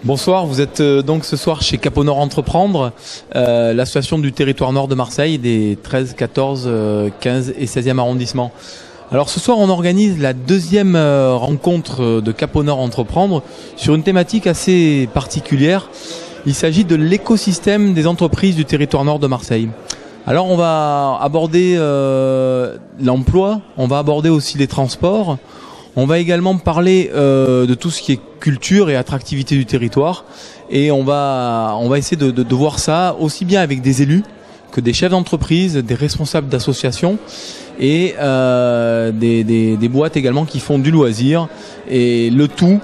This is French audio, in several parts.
Bonsoir, vous êtes donc ce soir chez Capo Nord Entreprendre, l'association du territoire nord de Marseille, des 13, 14, 15 et 16e arrondissements. Alors ce soir on organise la deuxième rencontre de Capo Nord Entreprendre sur une thématique assez particulière. Il s'agit de l'écosystème des entreprises du territoire nord de Marseille. Alors on va aborder l'emploi, on va aborder aussi les transports. On va également parler de tout ce qui est culture et attractivité du territoire, et on va essayer de voir ça aussi bien avec des élus que des chefs d'entreprise, des responsables d'associations et des boîtes également qui font du loisir, et le tout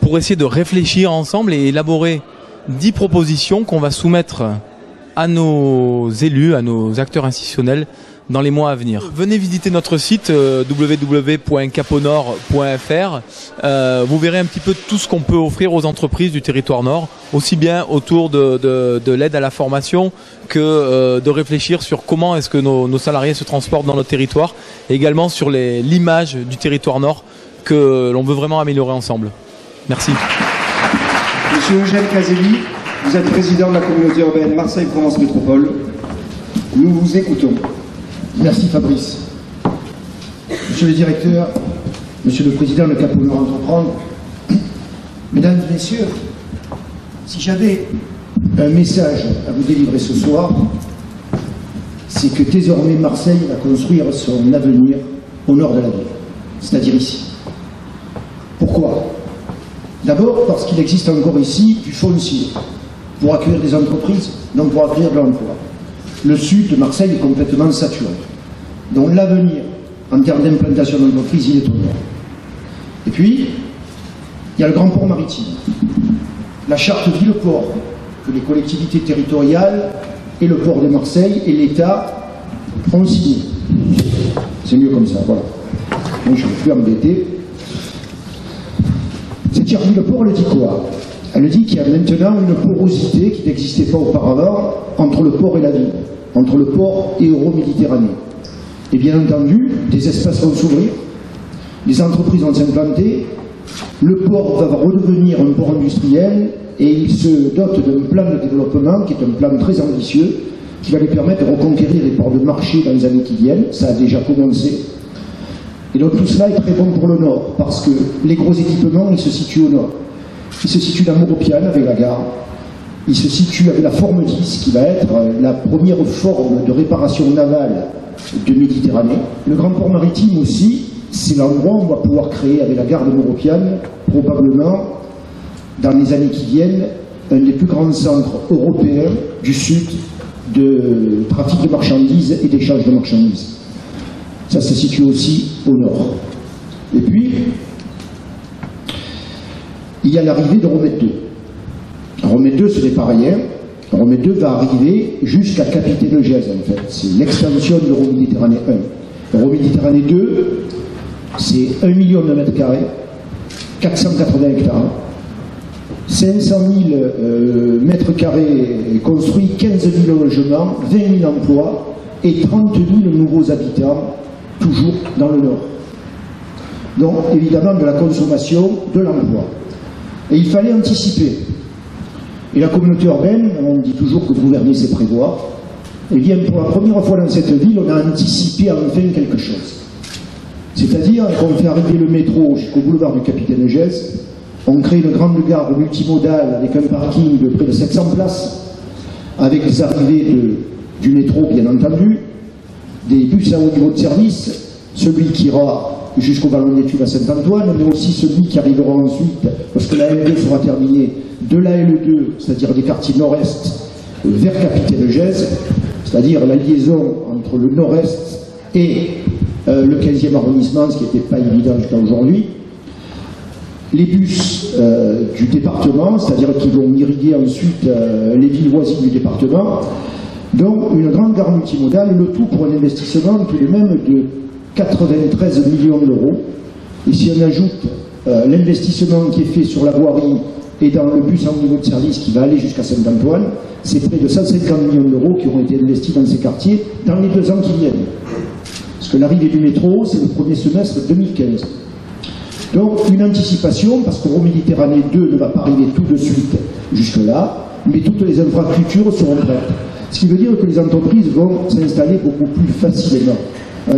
pour essayer de réfléchir ensemble et élaborer 10 propositions qu'on va soumettre à nos élus, à nos acteurs institutionnels dans les mois à venir. Venez visiter notre site www.caponord.fr. Vous verrez un petit peu tout ce qu'on peut offrir aux entreprises du territoire nord, aussi bien autour de l'aide à la formation que de réfléchir sur comment est-ce que nos salariés se transportent dans notre territoire, et également sur l'image du territoire nord que l'on veut vraiment améliorer ensemble. Merci. Monsieur Eugène Caselli, vous êtes président de la communauté urbaine Marseille-Provence Métropole. Nous vous écoutons. Merci Fabrice. Monsieur le directeur, monsieur le président de Capo Nord Entreprendre, mesdames et messieurs, si j'avais un message à vous délivrer ce soir, c'est que désormais Marseille va construire son avenir au nord de la ville, c'est-à-dire ici. Pourquoi? D'abord parce qu'il existe encore ici du foncier pour accueillir des entreprises, donc pour accueillir de l'emploi. Le sud de Marseille est complètement saturé. Donc l'avenir, en termes d'implantation d'entreprise, il est au nord. Et puis, il y a le grand port maritime. La charte ville-port que les collectivités territoriales et le port de Marseille et l'État ont signé. C'est mieux comme ça, voilà. Donc je ne suis plus embêté. Cette charte ville-port, elle dit quoi? Elle dit qu'il y a maintenant une porosité qui n'existait pas auparavant entre le port et la ville, entre le port et Euro-Méditerranée. Et bien entendu, des espaces vont s'ouvrir, les entreprises vont s'implanter, le port va redevenir un port industriel, et il se dote d'un plan de développement qui est un plan très ambitieux, qui va lui permettre de reconquérir les ports de marché dans les années qui viennent. Ça a déjà commencé. Et donc tout cela est très bon pour le nord, parce que les gros équipements, ils se situent au nord. Il se situe dans Moropiane avec la gare, il se situe avec la Forme 10 qui va être la première forme de réparation navale de Méditerranée. Le grand port maritime aussi, c'est l'endroit où on va pouvoir créer avec la gare de Moropiane, probablement dans les années qui viennent, un des plus grands centres européens du sud de trafic de marchandises et d'échange de marchandises. Ça se situe aussi au nord. Et puis, il y a l'arrivée de Romet 2. Romet 2, ce n'est pas rien. Romet 2 va arriver jusqu'à Capitaine-Gèze, en fait. C'est l'extension de l'Euro-Méditerranée 1. L'Euro-Méditerranée 2, c'est 1 million de mètres carrés, 480 hectares, 500 000 mètres carrés construits, 15 000 logements, 20 000 emplois et 30 000 nouveaux habitants, toujours dans le nord. Donc, évidemment, de la consommation, de l'emploi. Et il fallait anticiper. Et la communauté urbaine, on dit toujours que gouverner c'est prévoir, et bien pour la première fois dans cette ville, on a anticipé enfin quelque chose. C'est-à-dire qu'on fait arriver le métro jusqu'au boulevard du Capitaine-Gèze, on crée une grande gare multimodale avec un parking de près de 700 places, avec les arrivées du métro bien entendu, des bus à haut niveau de service, celui qui ira jusqu'au ballon d'études à Saint-Antoine, mais aussi celui qui arrivera ensuite, lorsque la L2 sera terminée, de la L2, c'est-à-dire des quartiers nord-est, vers Capitaine-Gèze, c'est-à-dire la liaison entre le nord-est et le 15e arrondissement, ce qui n'était pas évident jusqu'à aujourd'hui. Les bus du département, c'est-à-dire qui vont irriguer ensuite les villes voisines du département. Donc une grande gare multimodale, le tout pour un investissement tout de même de 93 millions d'euros. Et si on ajoute l'investissement qui est fait sur la voirie et dans le bus en niveau de service qui va aller jusqu'à Saint-Antoine, c'est près de 150 millions d'euros qui ont été investis dans ces quartiers dans les 2 ans qui viennent. Parce que l'arrivée du métro, c'est le premier semestre 2015. Donc une anticipation, parce qu'Euroméditerranée 2 ne va pas arriver tout de suite jusque-là, mais toutes les infrastructures seront prêtes. Ce qui veut dire que les entreprises vont s'installer beaucoup plus facilement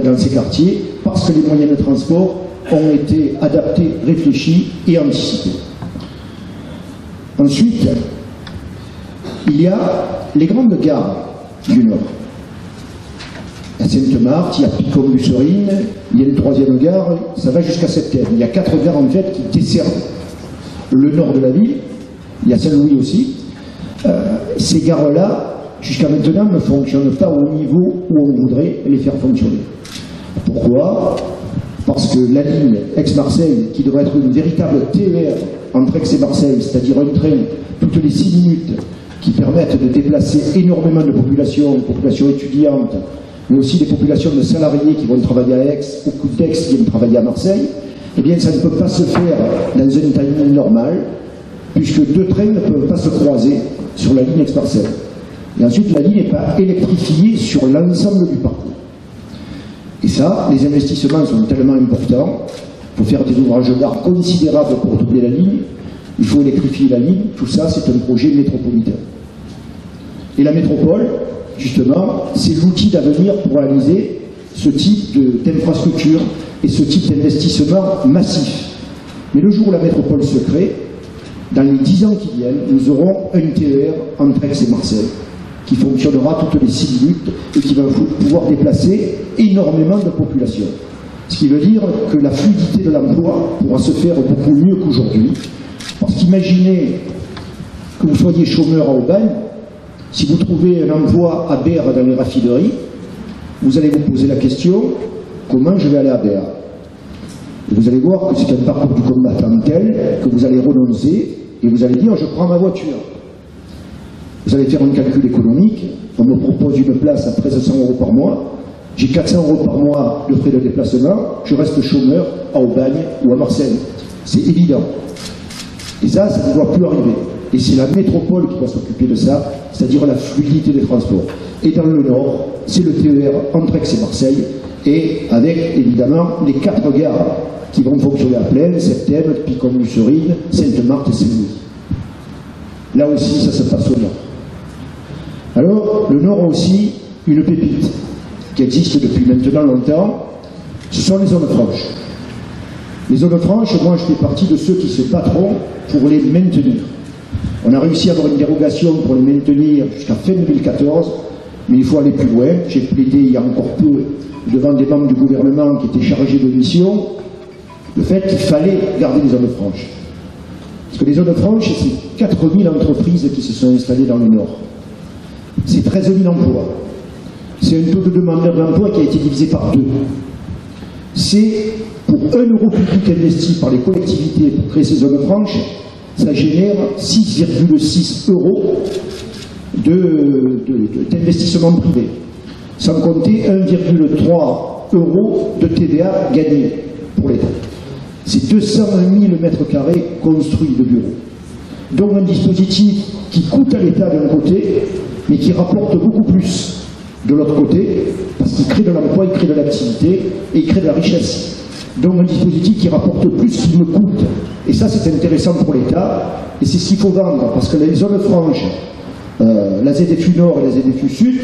dans ces quartiers, parce que les moyens de transport ont été adaptés, réfléchis et anticipés. Ensuite, il y a les grandes gares du Nord. À Sainte-Marthe, il y a Picon-Musserine, il y a une troisième gare, ça va jusqu'à Septembre. Il y a 4 gares en fait qui desservent le nord de la ville, il y a Saint-Louis aussi. Ces gares-là, jusqu'à maintenant, ne fonctionnent pas au niveau où on voudrait les faire fonctionner. Pourquoi? Parce que la ligne Aix-Marseille, qui devrait être une véritable TER entre Aix et Marseille, c'est-à-dire un train toutes les 6 minutes, qui permettent de déplacer énormément de populations étudiantes, mais aussi des populations de salariés qui vont travailler à Aix, beaucoup d'Aix qui viennent travailler à Marseille, eh bien ça ne peut pas se faire dans un timing normal, puisque 2 trains ne peuvent pas se croiser sur la ligne Aix-Marseille. Et ensuite, la ligne n'est pas électrifiée sur l'ensemble du parcours. Et ça, les investissements sont tellement importants, il faut faire des ouvrages d'art considérables pour doubler la ligne, il faut électrifier la ligne, tout ça c'est un projet métropolitain. Et la métropole, justement, c'est l'outil d'avenir pour réaliser ce type d'infrastructure et ce type d'investissement massif. Mais le jour où la métropole se crée, dans les 10 ans qui viennent, nous aurons un TER entre Aix et Marseille, qui fonctionnera toutes les 6 minutes et qui va pouvoir déplacer énormément de population. Ce qui veut dire que la fluidité de l'emploi pourra se faire beaucoup mieux qu'aujourd'hui. Parce qu'imaginez que vous soyez chômeur à Aubagne, si vous trouvez un emploi à Berre dans les raffineries, vous allez vous poser la question, comment je vais aller à Berre? Et vous allez voir que c'est un parcours du combattant tel que vous allez renoncer et vous allez dire, je prends ma voiture. Vous allez faire un calcul économique, on me propose une place à 1300 € par mois, j'ai 400 € par mois de frais de déplacement, je reste chômeur à Aubagne ou à Marseille. C'est évident. Et ça ne doit plus arriver. Et c'est la métropole qui doit s'occuper de ça, c'est-à-dire la fluidité des transports. Et dans le Nord, c'est le TER entre Aix et Marseille, et avec évidemment les 4 gares qui vont fonctionner à plein, Septembre, Picon-Musserine, Sainte-Marthe et Saint-Louis. Là aussi, ça se passe au Nord. Alors, le Nord a aussi une pépite qui existe depuis maintenant longtemps, ce sont les zones franches. Les zones franches, moi je fais partie de ceux qui se battront pour les maintenir. On a réussi à avoir une dérogation pour les maintenir jusqu'à fin 2014, mais il faut aller plus loin. J'ai plaidé il y a encore peu devant des membres du gouvernement qui étaient chargés de mission, le fait qu'il fallait garder les zones franches. Parce que les zones franches, c'est 4000 entreprises qui se sont installées dans le Nord. C'est 13 000 emplois. C'est un taux de demandeurs d'emploi qui a été divisé par 2. C'est pour 1 € public investi par les collectivités pour créer ces zones franches, ça génère 6,6 € d'investissement privé. Sans compter 1,3 € de TVA gagné pour l'État. C'est 200 000 mètres carrés construits de bureaux. Donc un dispositif qui coûte à l'État d'un côté, mais qui rapporte beaucoup plus de l'autre côté, parce qu'il crée de l'emploi, il crée de l'activité et il crée de la richesse. Donc un dispositif qui rapporte plus qu'il me coûte. Et ça, c'est intéressant pour l'État, et c'est ce qu'il faut vendre, parce que les zones franches, la ZFU Nord et la ZFU Sud,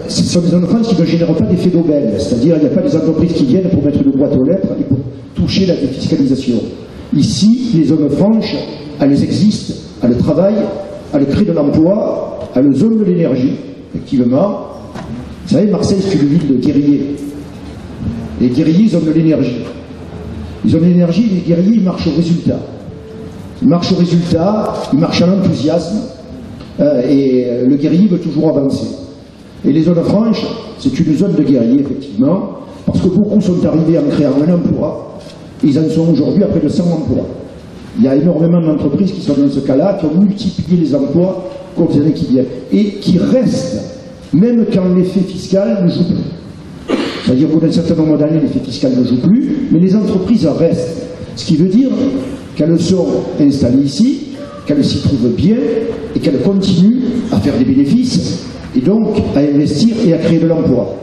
ce sont des zones franches qui ne génèrent pas d'effet d'aubaine, c'est-à-dire il n'y a pas des entreprises qui viennent pour mettre une boîte aux lettres et pour toucher la défiscalisation. Ici, les zones franches, elles existent, elles travaillent, elles créent de l'emploi, elles ont de l'énergie, effectivement. Vous savez, Marseille, c'est une ville de guerriers. Les guerriers, ils ont de l'énergie. Ils ont de l'énergie, les guerriers, ils marchent au résultat. Ils marchent au résultat, ils marchent à l'enthousiasme, et le guerrier veut toujours avancer. Et les zones franches, c'est une zone de guerriers, effectivement, parce que beaucoup sont arrivés en créant un emploi, et ils en sont aujourd'hui à près de 100 emplois. Il y a énormément d'entreprises qui sont dans ce cas-là, qui ont multiplié les emplois pour les années qui viennent, et qui restent, même quand l'effet fiscal ne joue plus. C'est-à-dire qu'au bout d'un certain nombre d'années, l'effet fiscal ne joue plus, mais les entreprises restent. Ce qui veut dire qu'elles sont installées ici, qu'elles s'y trouvent bien, et qu'elles continuent à faire des bénéfices, et donc à investir et à créer de l'emploi.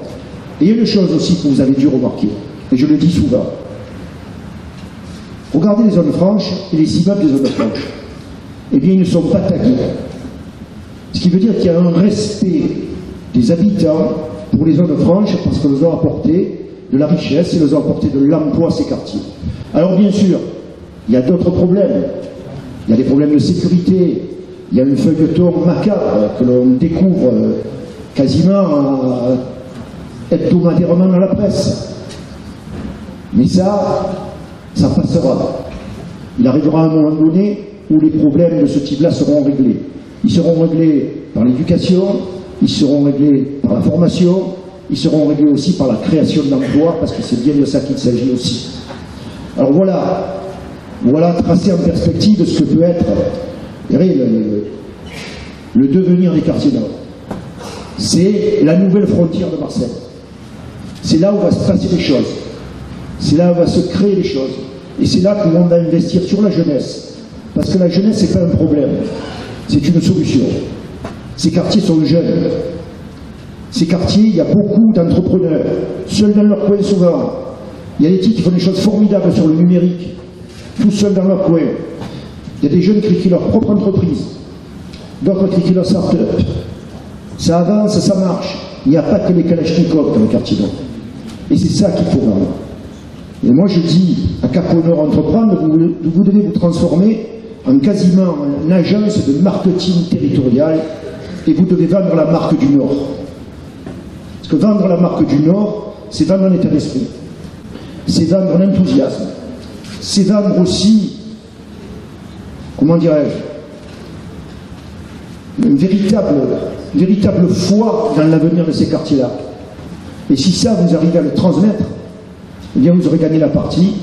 Et il y a une chose aussi que vous avez dû remarquer, et je le dis souvent, Regardez les zones franches et les immeubles des zones franches. Eh bien, ils ne sont pas tagués. Ce qui veut dire qu'il y a un respect des habitants pour les zones franches parce que nous avons apporté de la richesse et nous avons apporté de l'emploi à ces quartiers. Alors, bien sûr, il y a d'autres problèmes. Il y a des problèmes de sécurité. Il y a un feuilleton macabre que l'on découvre quasiment hebdomadairement dans la presse. Mais ça passera. Il arrivera un moment donné où les problèmes de ce type-là seront réglés. Ils seront réglés par l'éducation, ils seront réglés par la formation, ils seront réglés aussi par la création d'emplois, parce que c'est bien de ça qu'il s'agit aussi. Alors voilà tracé en perspective de ce que peut être le devenir des quartiers nord. C'est la nouvelle frontière de Marseille. C'est là où va se passer les choses. C'est là où va se créer les choses. Et c'est là qu'on va investir sur la jeunesse. Parce que la jeunesse, c'est pas un problème. C'est une solution. Ces quartiers sont jeunes. Ces quartiers, il y a beaucoup d'entrepreneurs, seuls dans leur coin souvent. Il y a des types qui font des choses formidables sur le numérique, tout seuls dans leur coin. Il y a des jeunes qui créent leur propre entreprise, d'autres qui créent leur start-up. Ça avance, ça marche. Il n'y a pas que les Kalachnikov dans le quartier nord. Et c'est ça qu'il faut vendre. Et moi je dis à Cap-au-Nord Entreprendre, vous devez vous transformer en quasiment une agence de marketing territorial et vous devez vendre la marque du Nord. Parce que vendre la marque du Nord, c'est vendre un état d'esprit. C'est vendre un enthousiasme. C'est vendre aussi, comment dirais-je, une véritable foi dans l'avenir de ces quartiers-là. Et si ça, vous arrivez à le transmettre, eh bien vous aurez gagné la partie,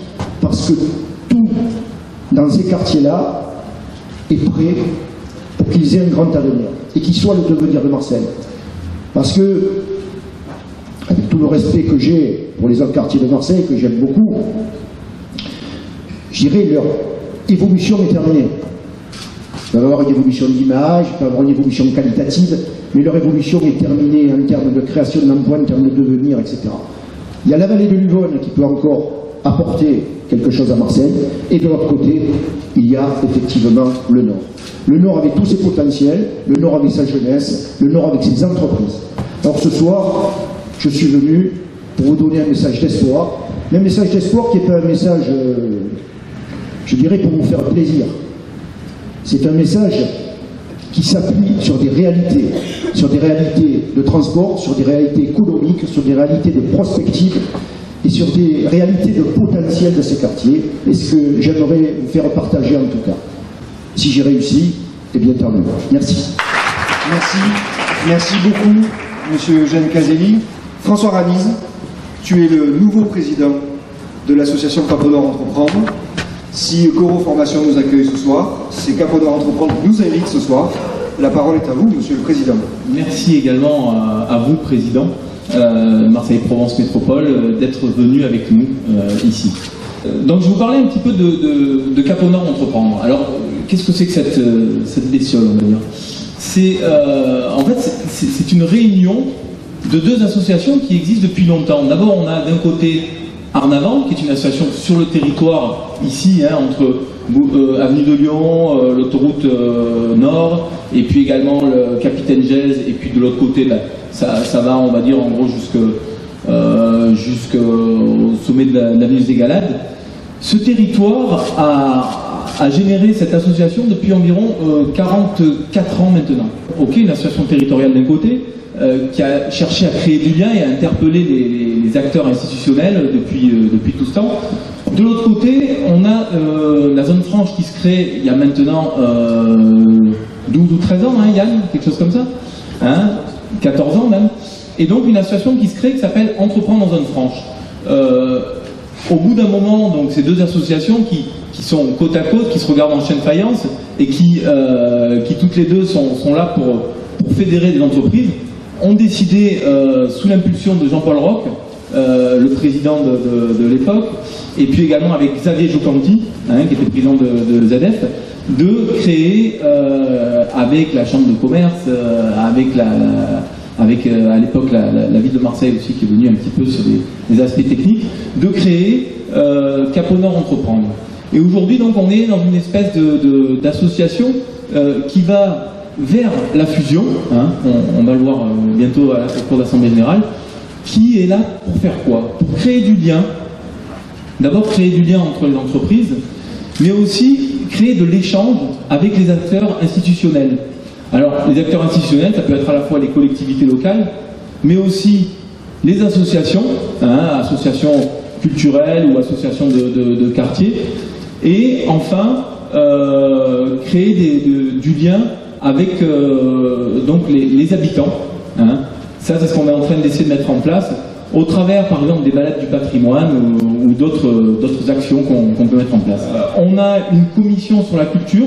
parce que tout dans ces quartiers-là est prêt pour qu'ils aient un grand avenir et qu'ils soient le devenir de Marseille. Parce que, avec tout le respect que j'ai pour les autres quartiers de Marseille, que j'aime beaucoup, je dirais leur évolution est terminée. Il va y avoir une évolution d'image, il va y avoir une évolution qualitative, mais leur évolution est terminée en termes de création d'emplois, en termes de devenir, etc. Il y a la vallée de l'Uvonne qui peut encore apporter quelque chose à Marseille, et de l'autre côté, il y a effectivement le Nord. Le Nord avec tous ses potentiels, le Nord avec sa jeunesse, le Nord avec ses entreprises. Alors ce soir, je suis venu pour vous donner un message d'espoir, mais un message d'espoir qui n'est pas un message, je dirais, pour vous faire plaisir. C'est un message qui s'appuie sur des réalités de transport, sur des réalités économiques, sur des réalités de prospective et sur des réalités de potentiel de ces quartiers, et ce que j'aimerais vous faire partager en tout cas. Si j'ai réussi, eh bien tant mieux. Merci. Merci beaucoup, Monsieur Eugène Caselli. François Raniz, tu es le nouveau président de l'association Cap-au-Nord Entreprendre. Si Coro Formation nous accueille ce soir, si Cap-au-Nord Entreprendre nous invite ce soir, la parole est à vous, Monsieur le Président. Merci également à vous, Président, Marseille-Provence Métropole, d'être venu avec nous ici. Donc je vous parlais un petit peu de Cap-au-Nord Entreprendre. Alors, qu'est-ce que c'est que cette bestiole, on va dire? En fait, c'est une réunion de deux associations qui existent depuis longtemps. D'abord, on a d'un côté Arnavant, qui est une association sur le territoire, ici, entre Avenue de Lyon, l'autoroute Nord, et puis également le Capitaine Gèze, et puis de l'autre côté, ça va, on va dire, en gros, jusqu'au sommet de l'avenue des Galades. Ce territoire a généré cette association depuis environ 44 ans maintenant. Ok, une association territoriale d'un côté, qui a cherché à créer du lien et à interpeller les acteurs institutionnels depuis tout ce temps. De l'autre côté, on a la zone franche qui se crée il y a maintenant 12 ou 13 ans, Yann, quelque chose comme ça, 14 ans même, et donc une association qui se crée qui s'appelle Entreprendre en zone franche. Au bout d'un moment, donc ces deux associations qui sont côte à côte, qui se regardent en chaîne faïence et qui toutes les deux sont là pour fédérer des entreprises, ont décidé, sous l'impulsion de Jean-Paul Roch, le président de l'époque, et puis également avec Xavier Jocanti, qui était président de ZF, de créer, avec la Chambre de commerce, avec à l'époque la ville de Marseille aussi, qui est venue un petit peu sur des aspects techniques, de créer Cap-au-Nord Entreprendre. Et aujourd'hui, donc, on est dans une espèce d'association qui va vers la fusion, hein, on va le voir bientôt au cours d'Assemblée Générale, qui est là pour faire quoi? Pour créer du lien. D'abord créer du lien entre les entreprises, mais aussi créer de l'échange avec les acteurs institutionnels. Alors, les acteurs institutionnels, ça peut être à la fois les collectivités locales, mais aussi les associations, hein, associations culturelles ou associations de quartier, et enfin, créer du lien avec donc les habitants. Hein. Ça, c'est ce qu'on est en train d'essayer de mettre en place, au travers, par exemple, des balades du patrimoine ou d'autres actions qu'on peut mettre en place. On a une commission sur la culture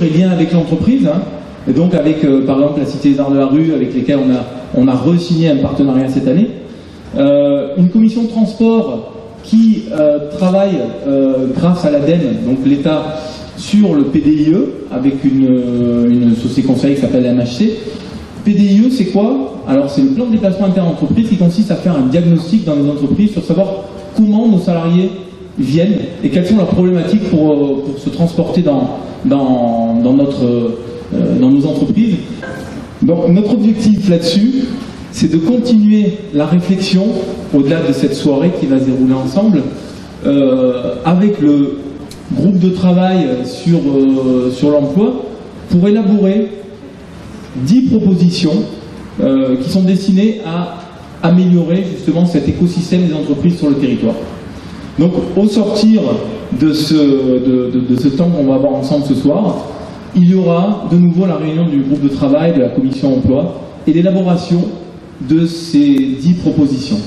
et lien avec l'entreprise, hein, et donc avec, par exemple, la Cité des Arts de la Rue, avec lesquels on a re-signé un partenariat cette année. Une commission de transport qui travaille grâce à l'ADEME, donc l'État, sur le PDIE, avec une société conseil qui s'appelle la MHC. PDIE, c'est quoi? Alors, c'est le plan de déplacement interentreprise qui consiste à faire un diagnostic dans les entreprises sur savoir comment nos salariés viennent et quelles sont leurs problématiques pour se transporter dans nos entreprises. Donc, notre objectif là-dessus, c'est de continuer la réflexion au-delà de cette soirée qui va se dérouler ensemble avec le groupe de travail sur l'emploi pour élaborer 10 propositions qui sont destinées à améliorer justement cet écosystème des entreprises sur le territoire. Donc au sortir de ce temps qu'on va avoir ensemble ce soir, il y aura de nouveau la réunion du groupe de travail de la commission emploi et l'élaboration de ces 10 propositions.